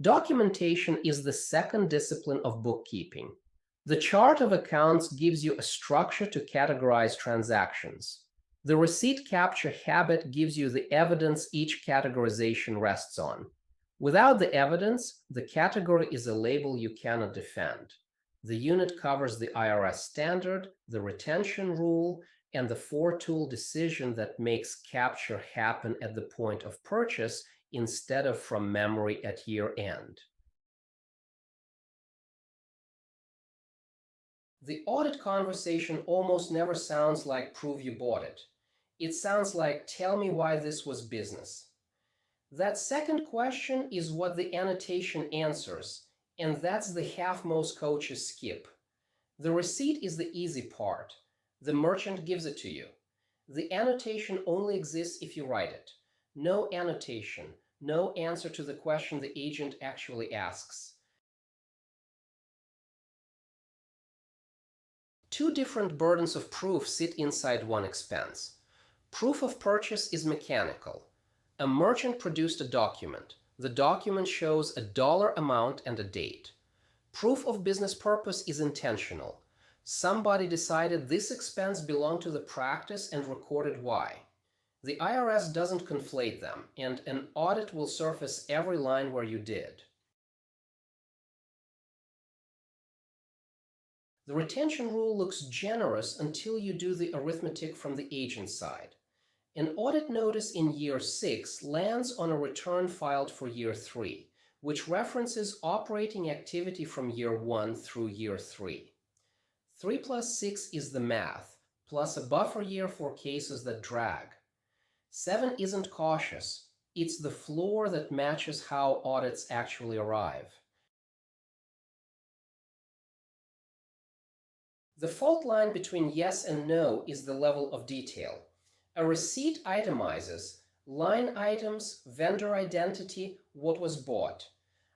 Documentation is the second discipline of bookkeeping. The chart of accounts gives you a structure to categorize transactions. The receipt capture habit gives you the evidence each categorization rests on. Without the evidence, the category is a label you cannot defend. The unit covers the IRS standard, the retention rule, and the four-tool decision that makes capture happen at the point of purchase instead of from memory at year end. The audit conversation almost never sounds like prove you bought it. It sounds like tell me why this was business. That second question is what the annotation answers, and that's the half most coaches skip. The receipt is the easy part. The merchant gives it to you. The annotation only exists if you write it. No annotation, no answer to the question the agent actually asks. Two different burdens of proof sit inside one expense. Proof of purchase is mechanical. A merchant produced a document. The document shows a dollar amount and a date. Proof of business purpose is intentional. Somebody decided this expense belonged to the practice and recorded why. The IRS doesn't conflate them, and an audit will surface every line where you did. The retention rule looks generous until you do the arithmetic from the agent side. An audit notice in year 6 lands on a return filed for year 3, which references operating activity from year 1 through year 3. 3 plus 6 is the math, plus a buffer year for cases that drag. 7 isn't cautious, it's the floor that matches how audits actually arrive. The fault line between yes and no is the level of detail. A receipt itemizes line items, vendor identity, what was bought.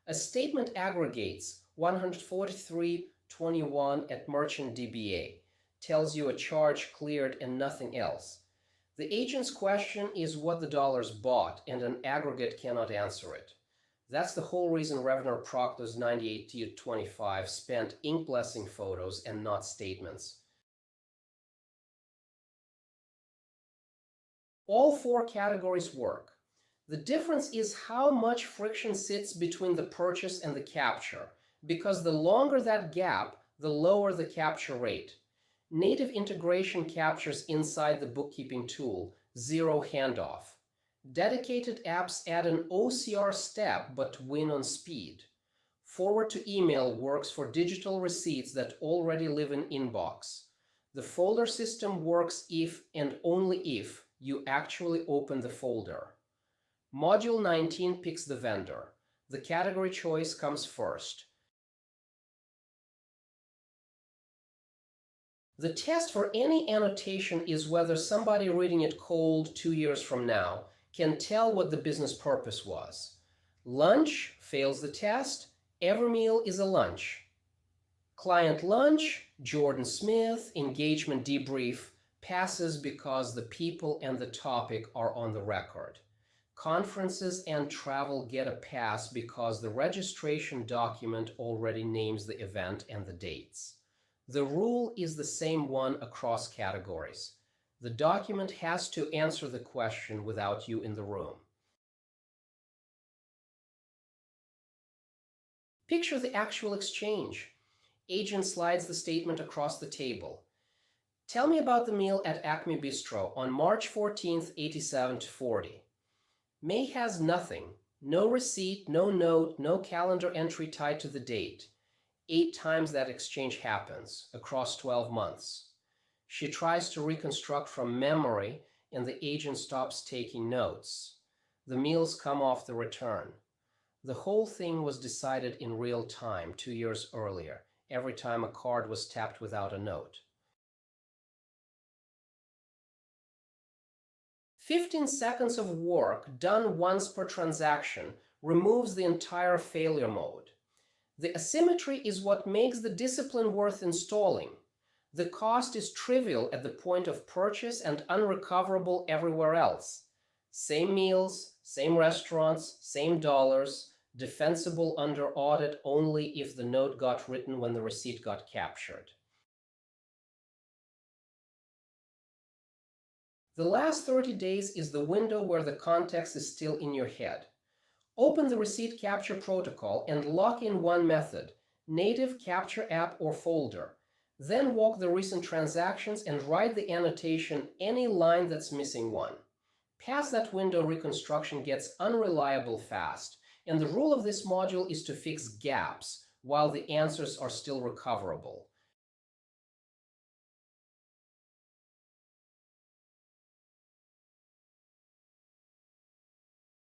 A statement aggregates 143.21 at merchant DBA, tells you a charge cleared and nothing else. The agent's question is what the dollars bought, and an aggregate cannot answer it. That's the whole reason Revner Proctor's 98-25 spent ink blessing photos and not statements. All four categories work. The difference is how much friction sits between the purchase and the capture, because the longer that gap, the lower the capture rate. Native integration captures inside the bookkeeping tool, zero handoff. Dedicated apps add an OCR step but win on speed. Forward to email works for digital receipts that already live in inbox. The folder system works if and only if you actually open the folder. Module 19 picks the vendor. The category choice comes first. The test for any annotation is whether somebody reading it cold 2 years from now can tell what the business purpose was. Lunch fails the test. Every meal is a lunch. Client lunch, Jordan Smith, engagement debrief, passes because the people and the topic are on the record. Conferences and travel get a pass because the registration document already names the event and the dates. The rule is the same one across categories. The document has to answer the question without you in the room. Picture the actual exchange. Agent slides the statement across the table. Tell me about the meal at Acme Bistro on March 14th, 87-40. May has nothing. No receipt, no note, no calendar entry tied to the date. 8 times that exchange happens across 12 months. She tries to reconstruct from memory, and the agent stops taking notes. The meals come off the return. The whole thing was decided in real time 2 years earlier, every time a card was tapped without a note. 15 seconds of work done once per transaction removes the entire failure mode. The asymmetry is what makes the discipline worth installing. The cost is trivial at the point of purchase and unrecoverable everywhere else. Same meals, same restaurants, same dollars, defensible under audit only if the note got written when the receipt got captured. The last 30 days is the window where the context is still in your head. Open the receipt capture protocol and lock in one method, native capture app or folder. Then walk the recent transactions and write the annotation any line that's missing one. Past that window, reconstruction gets unreliable fast, and the rule of this module is to fix gaps while the answers are still recoverable.